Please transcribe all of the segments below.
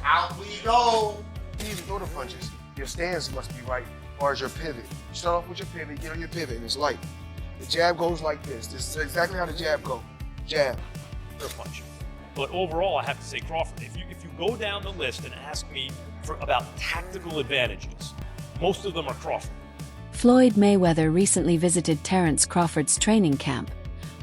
Out we go. You need to throw the punches. Your stance must be right, as far as your pivot. You start off with your pivot, get on your pivot, and it's light. The jab goes like this. This is exactly how the jab goes. Jab. They're punching. But overall, I have to say Crawford. If you go down the list and ask me about tactical advantages, most of them are Crawford. Floyd Mayweather recently visited Terence Crawford's training camp,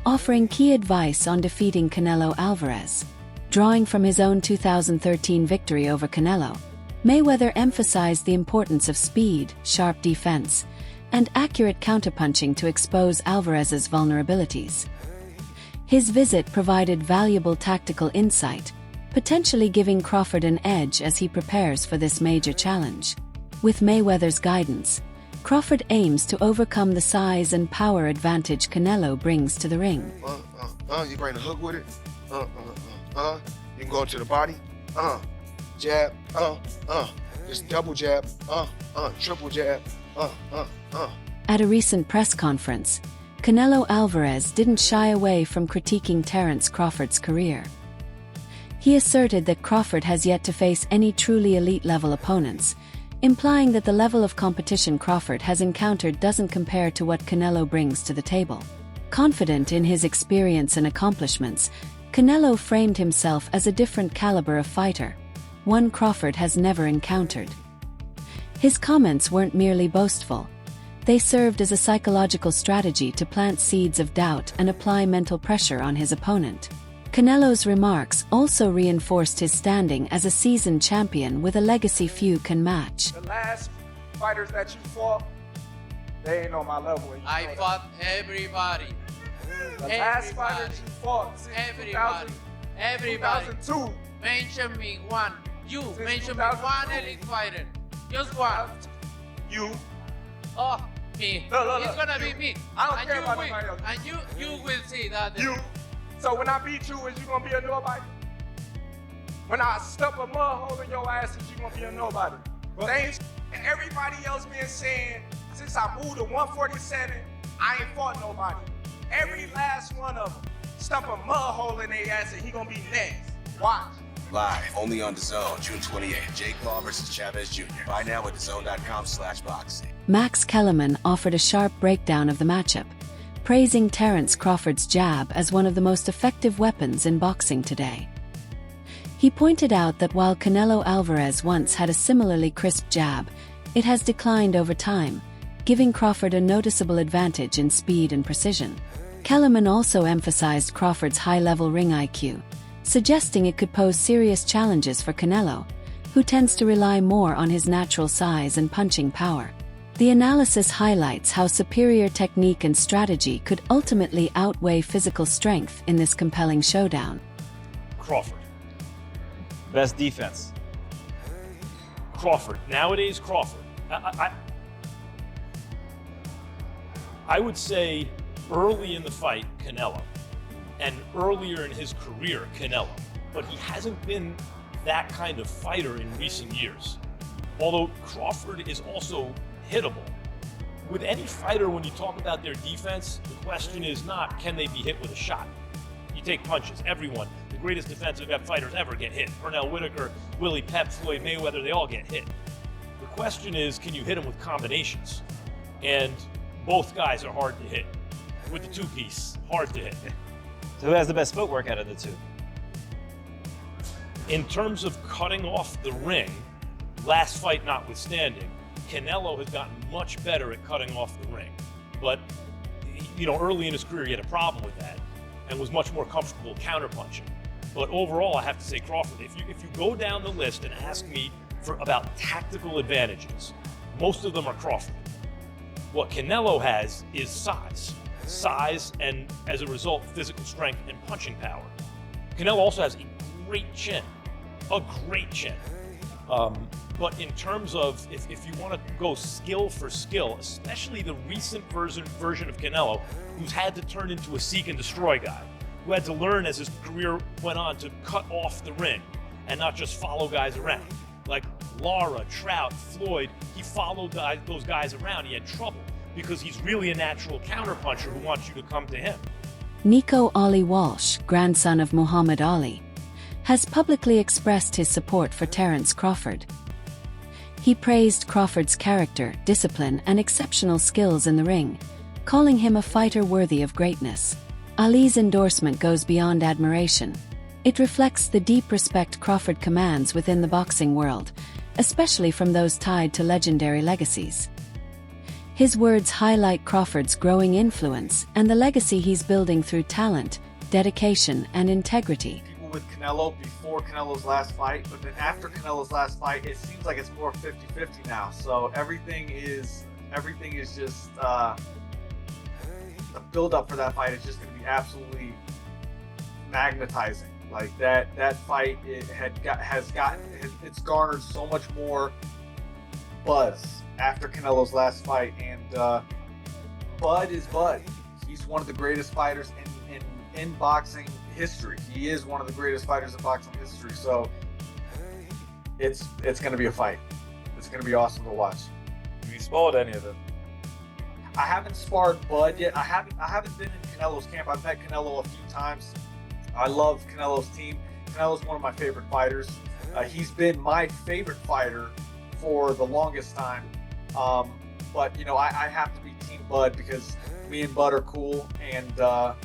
offering key advice on defeating Canelo Alvarez. Drawing from his own 2013 victory over Canelo, Mayweather emphasized the importance of speed, sharp defense, and accurate counterpunching to expose Alvarez's vulnerabilities. His visit provided valuable tactical insight, potentially giving Crawford an edge as he prepares for this major challenge. With Mayweather's guidance, Crawford aims to overcome the size and power advantage Canelo brings to the ring. You bring the hook with it. You can go to the body. Jab. Just double jab. Triple jab. At a recent press conference, Canelo Alvarez didn't shy away from critiquing Terence Crawford's career. He asserted that Crawford has yet to face any truly elite-level opponents, implying that the level of competition Crawford has encountered doesn't compare to what Canelo brings to the table. Confident in his experience and accomplishments, Canelo framed himself as a different caliber of fighter, one Crawford has never encountered. His comments weren't merely boastful. They served as a psychological strategy to plant seeds of doubt and apply mental pressure on his opponent. Canelo's remarks also reinforced his standing as a seasoned champion with a legacy few can match. The last fighters that you fought, they ain't on my level. I fought everybody. The last fighters you fought since Everybody. 2002. Mention me one. You Since mention me 2002. one elite fighter. Just one. You. Oh, me. Look. It's gonna be me. I don't and care you about win. nobody else. And you will see that. You. So when I beat you, is you gonna be a nobody? When I stuff a mud hole in your ass, is you gonna be a nobody? Same and everybody else been saying, since I moved to 147, I ain't fought nobody. Every last one of them stuff a mud hole in their ass and he gonna be next. Watch. Live, only on DAZN, June 28th. Jake Paul versus Chavez Jr. Buy now at DAZN.com/boxing. Max Kellerman offered a sharp breakdown of the matchup, praising Terence Crawford's jab as one of the most effective weapons in boxing today. He pointed out that while Canelo Alvarez once had a similarly crisp jab, it has declined over time, giving Crawford a noticeable advantage in speed and precision. Kellerman also emphasized Crawford's high-level ring IQ, suggesting it could pose serious challenges for Canelo, who tends to rely more on his natural size and punching power. The analysis highlights how superior technique and strategy could ultimately outweigh physical strength in this compelling showdown. Crawford. Best defense. Crawford. Nowadays, Crawford. I would say early in the fight, Canelo. And earlier in his career, Canelo. But he hasn't been that kind of fighter in recent years. Although Crawford is also hittable. With any fighter, when you talk about their defense, the question is not, can they be hit with a shot? You take punches. Everyone, the greatest defensive fighters ever get hit. Pernell Whitaker, Willie Pep, Floyd Mayweather, they all get hit. The question is, can you hit them with combinations? And both guys are hard to hit. With the two-piece, hard to hit. So who has the best footwork out of the two? In terms of cutting off the ring, last fight notwithstanding, Canelo has gotten much better at cutting off the ring. But, early in his career, he had a problem with that and was much more comfortable counterpunching. But overall, I have to say Crawford. If you go down the list and ask me about tactical advantages, most of them are Crawford. What Canelo has is size, and as a result, physical strength and punching power. Canelo also has a great chin. But in terms of, if you want to go skill for skill, especially the recent version of Canelo, who's had to turn into a seek and destroy guy, who had to learn as his career went on to cut off the ring and not just follow guys around. Like Lara, Trout, Floyd, he followed those guys around. He had trouble because he's really a natural counterpuncher who wants you to come to him. Nico Ali Walsh, grandson of Muhammad Ali, has publicly expressed his support for Terence Crawford. He praised Crawford's character, discipline, and exceptional skills in the ring, calling him a fighter worthy of greatness. Ali's endorsement goes beyond admiration. It reflects the deep respect Crawford commands within the boxing world, especially from those tied to legendary legacies. His words highlight Crawford's growing influence and the legacy he's building through talent, dedication, and integrity. People with Canelo before Canelo's last fight, but then after Canelo's last fight, it seems like it's more 50-50 now. So everything is just the build-up for that fight is just going to be absolutely magnetizing. Like that fight, it's garnered so much more buzz after Canelo's last fight, and Bud is Bud. He's one of the greatest fighters in boxing history. He is one of the greatest fighters in boxing history. So it's going to be a fight. It's going to be awesome to watch. Have you sparred any of them? I haven't sparred Bud yet. I haven't been in Canelo's camp. I've met Canelo a few times. I love Canelo's team. Canelo's one of my favorite fighters. He's been my favorite fighter for the longest time. But you know, I have to be Team Bud because me and Bud are cool, and I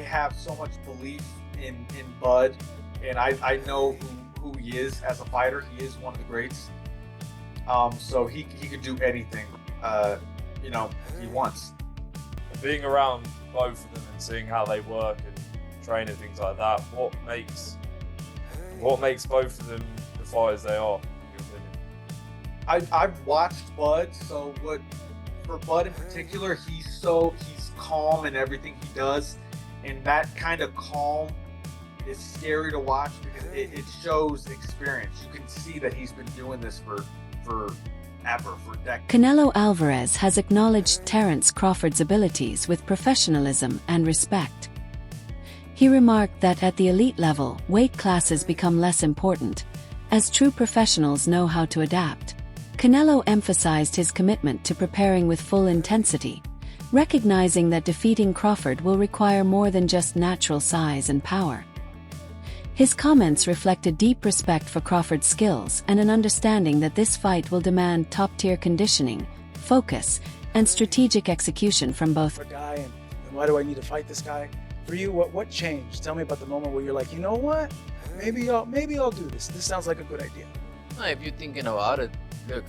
have so much belief in Bud, and I know who he is as a fighter. He is one of the greats. So he could do anything, you know, he wants. Being around both of them and seeing how they work and train and things like that, what makes both of them the fighters they are, in your opinion? I've watched Bud, so for Bud in particular, he's calm in everything he does, and that kind of calm is scary to watch because it shows experience. You can see that he's been doing this for decades. Canelo Alvarez has acknowledged Terence Crawford's abilities with professionalism and respect. He remarked that at the elite level, weight classes become less important, as true professionals know how to adapt. Canelo emphasized his commitment to preparing with full intensity, recognizing that defeating Crawford will require more than just natural size and power. His comments reflect a deep respect for Crawford's skills and an understanding that this fight will demand top-tier conditioning, focus, and strategic execution from both. And why do I need to fight this guy? For you, what changed? Tell me about the moment where you're like, you know what? Maybe I'll do this. This sounds like a good idea. If you're thinking about it, look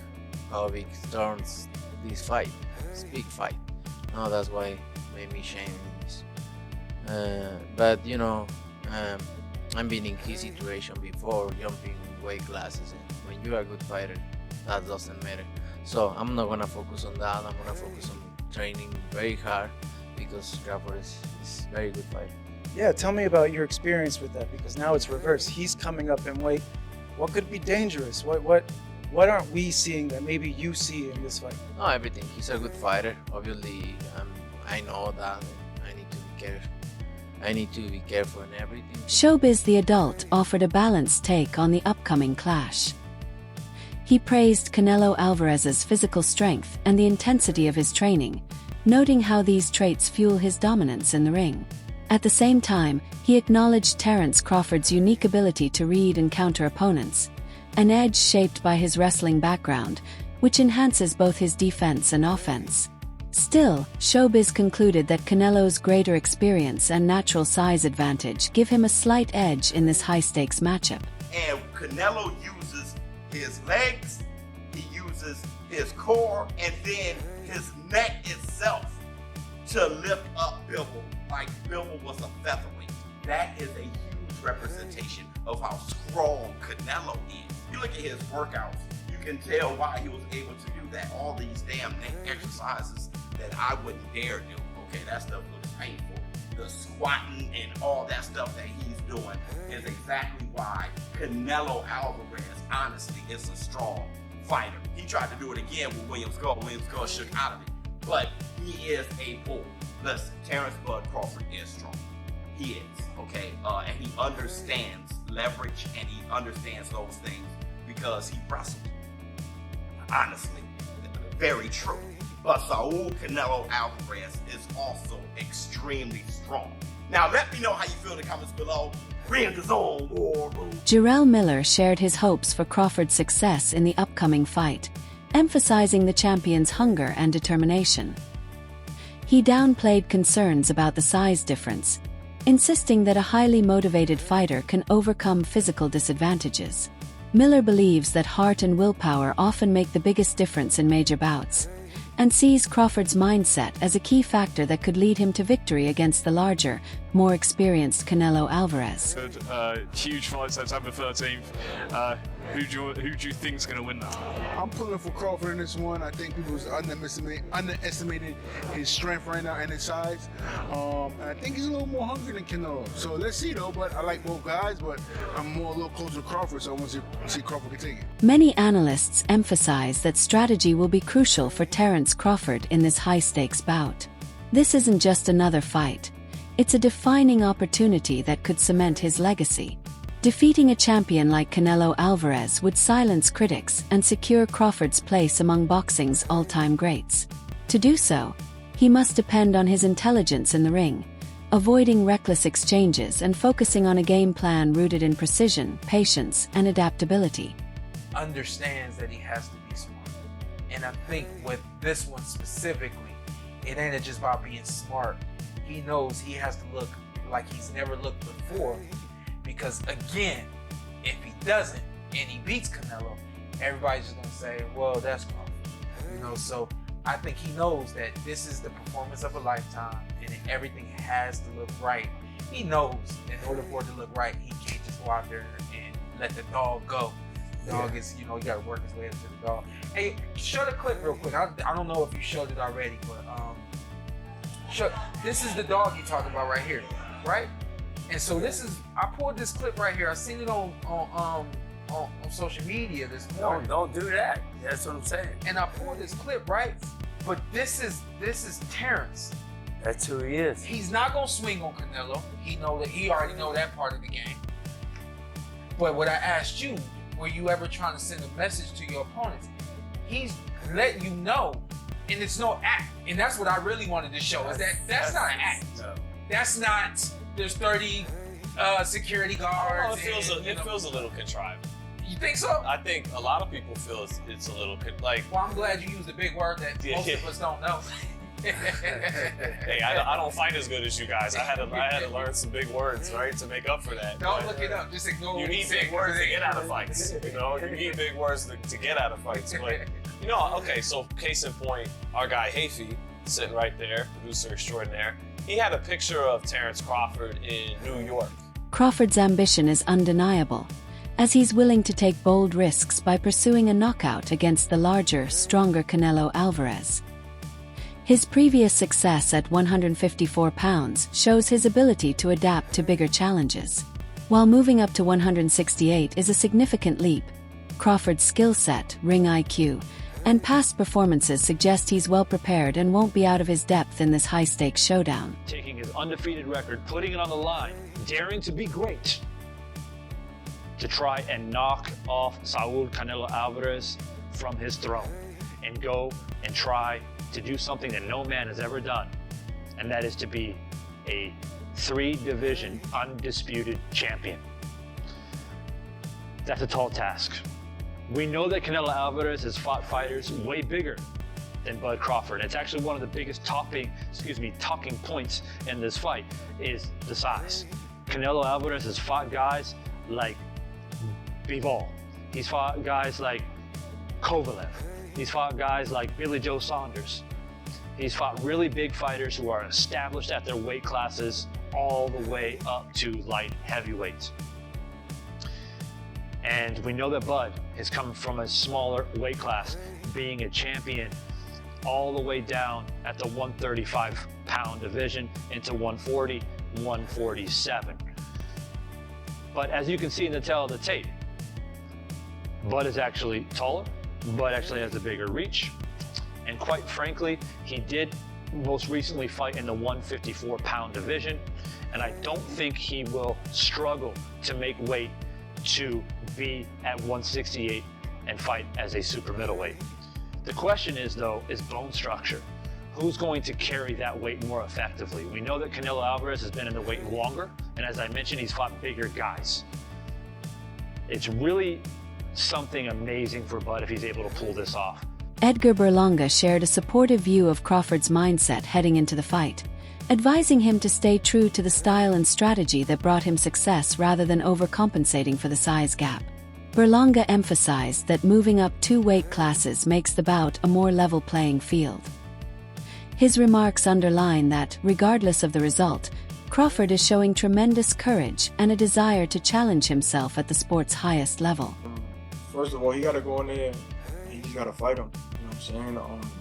how big turns this fight. It's a big fight. No, that's why made me shame this. But you know, I've been in key situation before, jumping weight classes, and when you're a good fighter, that doesn't matter. So I'm not gonna focus on that. I'm gonna focus on training very hard because Crawford is a very good fighter. Yeah, tell me about your experience with that, because now it's reversed. He's coming up in weight. What could be dangerous? What aren't we seeing that maybe you see in this fight? No, everything. He's a good fighter. Obviously, I know that. I need to be careful. I need to be careful in everything. Showbiz the Adult offered a balanced take on the upcoming clash. He praised Canelo Alvarez's physical strength and the intensity of his training, noting how these traits fuel his dominance in the ring. At the same time, he acknowledged Terence Crawford's unique ability to read and counter opponents, an edge shaped by his wrestling background, which enhances both his defense and offense. Still, Showbiz concluded that Canelo's greater experience and natural size advantage give him a slight edge in this high-stakes matchup. And Canelo uses his legs, he uses his core, and then his neck itself to lift up Bivol like Bivol was a featherweight. That is a huge representation of how strong Canelo is. You look at his workouts, you can tell why he was able to do that. All these damn neck exercises that I wouldn't dare do. Okay, that stuff looks painful. The squatting and all that stuff that he's doing is exactly why Canelo Alvarez, honestly, is a strong fighter. He tried to do it again with William Skull. William Skull shook out of it. But he is a bull. Listen, Terence Bud Crawford is strong. He is, okay? And he understands leverage and he understands those things because he wrestled. Honestly, very true. But Saul Canelo Alvarez is also extremely strong. Now let me know how you feel in the comments below. Bring the zone or Jarrell Miller shared his hopes for Crawford's success in the upcoming fight, emphasizing the champion's hunger and determination. He downplayed concerns about the size difference, insisting that a highly motivated fighter can overcome physical disadvantages. Miller believes that heart and willpower often make the biggest difference in major bouts, and sees Crawford's mindset as a key factor that could lead him to victory against the larger, more experienced Canelo Alvarez. Huge fight September 13th. Who do you think's going to win that? I'm pulling for Crawford in this one. I think people underestimated his strength right now and his size. And I think he's a little more hungry than Canelo. So let's see though, but I like both guys, but I'm a little closer to Crawford, so I want to see Crawford can take it. Many analysts emphasize that strategy will be crucial for Terence Crawford in this high-stakes bout. This isn't just another fight. It's a defining opportunity that could cement his legacy. Defeating a champion like Canelo Alvarez would silence critics and secure Crawford's place among boxing's all-time greats. To do so, he must depend on his intelligence in the ring, avoiding reckless exchanges and focusing on a game plan rooted in precision, patience, and adaptability. Understands that he has to be smart. And I think with this one specifically, it ain't just about being smart. He knows he has to look like he's never looked before. Because again, if he doesn't and he beats Canelo, everybody's just gonna say, well, that's Crawford. So I think he knows that this is the performance of a lifetime and everything has to look right. He knows in order for it to look right, he can't just go out there and let the dog go. The dog is, you gotta work his way up to the dog. Hey, show the clip real quick. I don't know if you showed it already, but this is the dog you're talking about right here, right? And so I pulled this clip right here. I seen it on social media this morning. Don't do that. That's what I'm saying. And I pulled this clip, right? But this is Terence. That's who he is. He's not gonna swing on Canelo. He already know that part of the game. But what I asked you, were you ever trying to send a message to your opponents? He's letting you know, and it's no act. And that's what I really wanted to show, is that's not an act. No. That's not, there's 30 security guards. It feels a little contrived. You think so? I think a lot of people feel it's a little like. Well, I'm glad you used a big word that most of us don't know. Hey, I don't fight as good as you guys. I had to learn some big words, right, to make up for that. Don't look it up. Just ignore. You need big words to get out of fights. You need big words to get out of fights. But okay. So case in point, our guy Hafey, sitting right there, producer extraordinaire. He had a picture of Terence Crawford in New York. Crawford's ambition is undeniable, as he's willing to take bold risks by pursuing a knockout against the larger, stronger Canelo Alvarez. His previous success at 154 pounds shows his ability to adapt to bigger challenges. While moving up to 168 is a significant leap, Crawford's skill set, ring IQ, and past performances suggest he's well prepared and won't be out of his depth in this high-stakes showdown. Taking his undefeated record, putting it on the line, daring to be great, to try and knock off Saul Canelo Alvarez from his throne and go and try to do something that no man has ever done, and that is to be a 3-division undisputed champion. That's a tall task. We know that Canelo Alvarez has fought fighters way bigger than Bud Crawford. It's actually one of the biggest talking points in this fight is the size. Canelo Alvarez has fought guys like Bivol. He's fought guys like Kovalev. He's fought guys like Billy Joe Saunders. He's fought really big fighters who are established at their weight classes all the way up to light heavyweights. And we know that Bud has come from a smaller weight class, being a champion all the way down at the 135-pound division into 140, 147. But as you can see in the tail of the tape, Bud is actually taller. Bud actually has a bigger reach. And quite frankly, he did most recently fight in the 154-pound division. And I don't think he will struggle to make weight to be at 168 and fight as a super middleweight. The question is, though, is bone structure. who's going to carry that weight more effectively. We know that Canelo Alvarez has been in the weight longer, and as I mentioned, he's fought bigger guys. It's really something amazing for Bud if he's able to pull this off. Edgar Berlanga shared a supportive view of Crawford's mindset heading into the fight, advising him to stay true to the style and strategy that brought him success rather than overcompensating for the size gap. Berlanga emphasized that moving up 2 weight classes makes the bout a more level playing field. His remarks underline that, regardless of the result, Crawford is showing tremendous courage and a desire to challenge himself at the sport's highest level. First of all, he got to go in there and he just got to fight him. You know what I'm saying?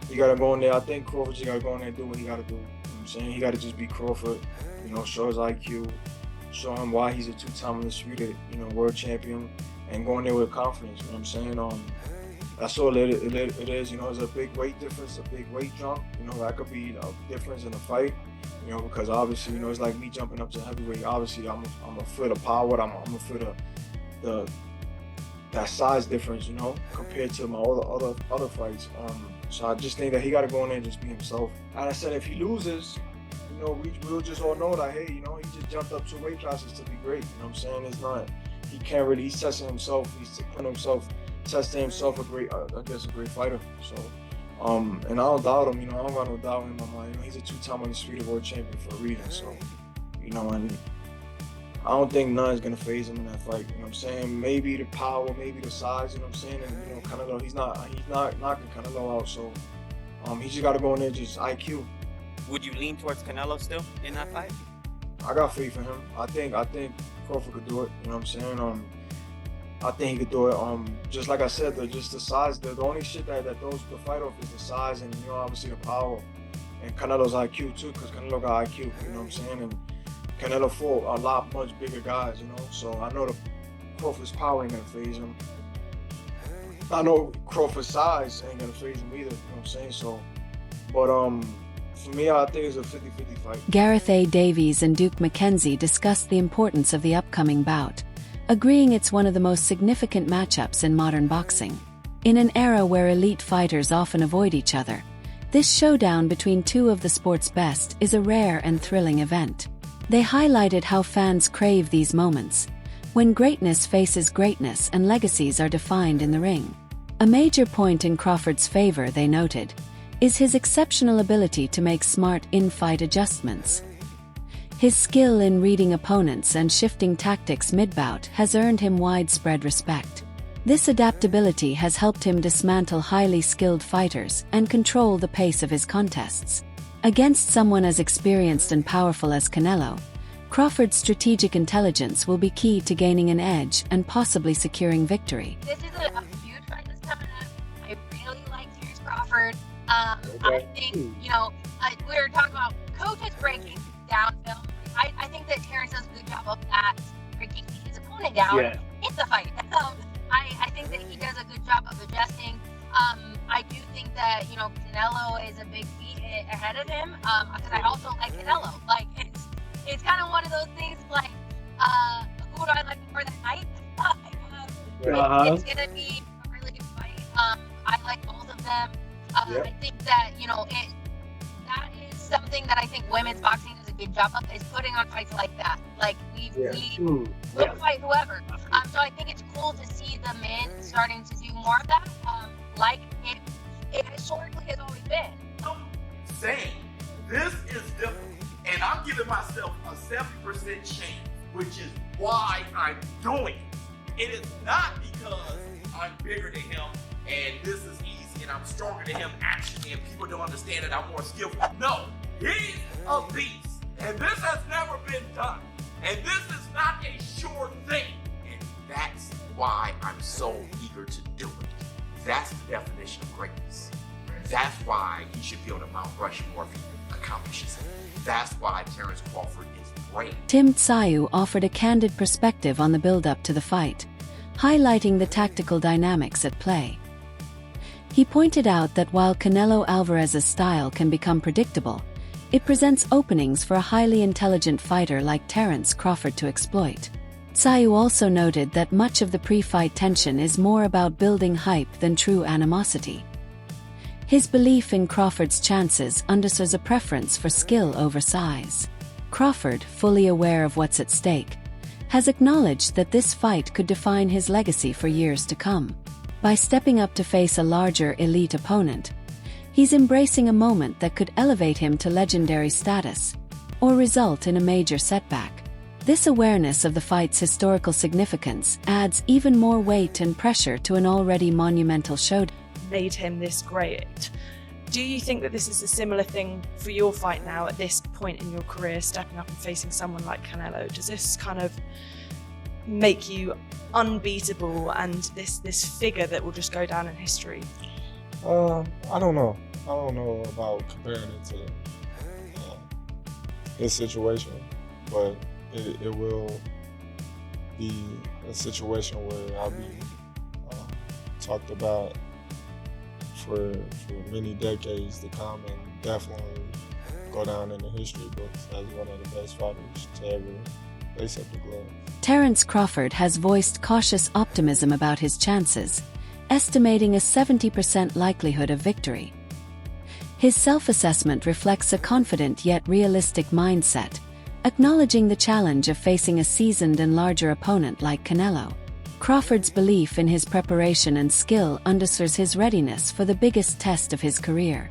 He got to go in there. I think Crawford just got to go in there and do what he got to do. You know what I'm saying? He got to just be Crawford, you know, show his IQ, show him why he's a 2-time undisputed, you know, world champion, and go in there with confidence. You know what I'm saying? That's all it is. You know, there's a big weight difference, a big weight jump. You know, that could be a difference in a fight. You know, because obviously, you know, it's like me jumping up to heavyweight. Obviously, I'm a foot of power. I'm a foot of that size difference. You know, compared to my other fights. So I just think that he got to go in there and just be himself. And I said, if he loses, you know, we'll just all know that, hey, you know, he just jumped up 2 weight classes to be great. You know what I'm saying? It's not. He can't really. He's testing himself. He's putting himself. Testing himself a great fighter. So, and I don't doubt him. You know, I don't got no doubt in my mind. You know, he's a 2-time undisputed world champion for a reason. So, you know, and I don't think none's gonna phase him in that fight. You know what I'm saying? Maybe the power, maybe the size. You know what I'm saying? And you know, Canelo, he's not knocking Canelo out. So, he just got to go in there just IQ. Would you lean towards Canelo still in that fight? I got faith in him. I think Crawford could do it. You know what I'm saying? I think he could do it. Just like I said, just the size. The only shit that throws the fight off is the size and, you know, obviously the power. And Canelo's IQ too, because Canelo got IQ, you know what I'm saying? And Canelo fought a lot much bigger guys, you know? So I know the Crawford's power ain't gonna phase him. I know Crawford's size ain't gonna phase him either, you know what I'm saying? So, but for me, I think it's a 50-50 fight. Gareth A. Davies and Duke McKenzie discussed the importance of the upcoming bout, agreeing it's one of the most significant matchups in modern boxing. In an era where elite fighters often avoid each other, this showdown between 2 of the sport's best is a rare and thrilling event. They highlighted how fans crave these moments, when greatness faces greatness and legacies are defined in the ring. A major point in Crawford's favor, they noted, is his exceptional ability to make smart in-fight adjustments. His skill in reading opponents and shifting tactics mid-bout has earned him widespread respect. This adaptability has helped him dismantle highly skilled fighters and control the pace of his contests. Against someone as experienced and powerful as Canelo, Crawford's strategic intelligence will be key to gaining an edge and possibly securing victory. This is a huge fight this coming up. I really like Terence Crawford. I think, you know, we were talking about coaches breaking down film. I think that Terence does a good job of that, breaking his opponent down in the fight. I think that he does a good job of adjusting. I do think that, you know, Canelo is a big feat ahead of him, because I also like Canelo. Like, it's kind of one of those things, like, who do I like more than night? It's going to be a really good fight. I like both of them. I think that, you know, that is something that I think women's boxing does a good job of, is putting on fights like that. Like, we'll fight whoever. So I think it's cool to see the men starting to do more of that, like it historically has always been. I'm saying this is difficult, and I'm giving myself a 70% chance, which is why I'm doing it. It is not because I'm bigger than him and this is easy and I'm stronger than him actually and people don't understand that I'm more skillful. No, he's a beast, and this has never been done, and this is not a sure thing, and that's why I'm so eager to do it. That's the definition of greatness. That's why he should be on the Mount Rushmore if he accomplishes it. That's why Terence Crawford is great. Tim Tsayu offered a candid perspective on the build-up to the fight, highlighting the tactical dynamics at play. He pointed out that while Canelo Alvarez's style can become predictable, it presents openings for a highly intelligent fighter like Terence Crawford to exploit. Tsayu also noted that much of the pre-fight tension is more about building hype than true animosity. His belief in Crawford's chances underscores a preference for skill over size. Crawford, fully aware of what's at stake, has acknowledged that this fight could define his legacy for years to come. By stepping up to face a larger, elite opponent, he's embracing a moment that could elevate him to legendary status, or result in a major setback. This awareness of the fight's historical significance adds even more weight and pressure to an already monumental showdown. Made him this great. Do you think that this is a similar thing for your fight now at this point in your career, stepping up and facing someone like Canelo? Does this kind of make you unbeatable and this figure that will just go down in history? I don't know. I don't know about comparing it to his situation, but it will be a situation where I'll be talked about for many decades to come, and definitely go down in the history books as one of the best fighters to ever lace up the glove. Terence Crawford has voiced cautious optimism about his chances, estimating a 70% likelihood of victory. His self-assessment reflects a confident yet realistic mindset, acknowledging the challenge of facing a seasoned and larger opponent like Canelo. Crawford's belief in his preparation and skill underscores his readiness for the biggest test of his career.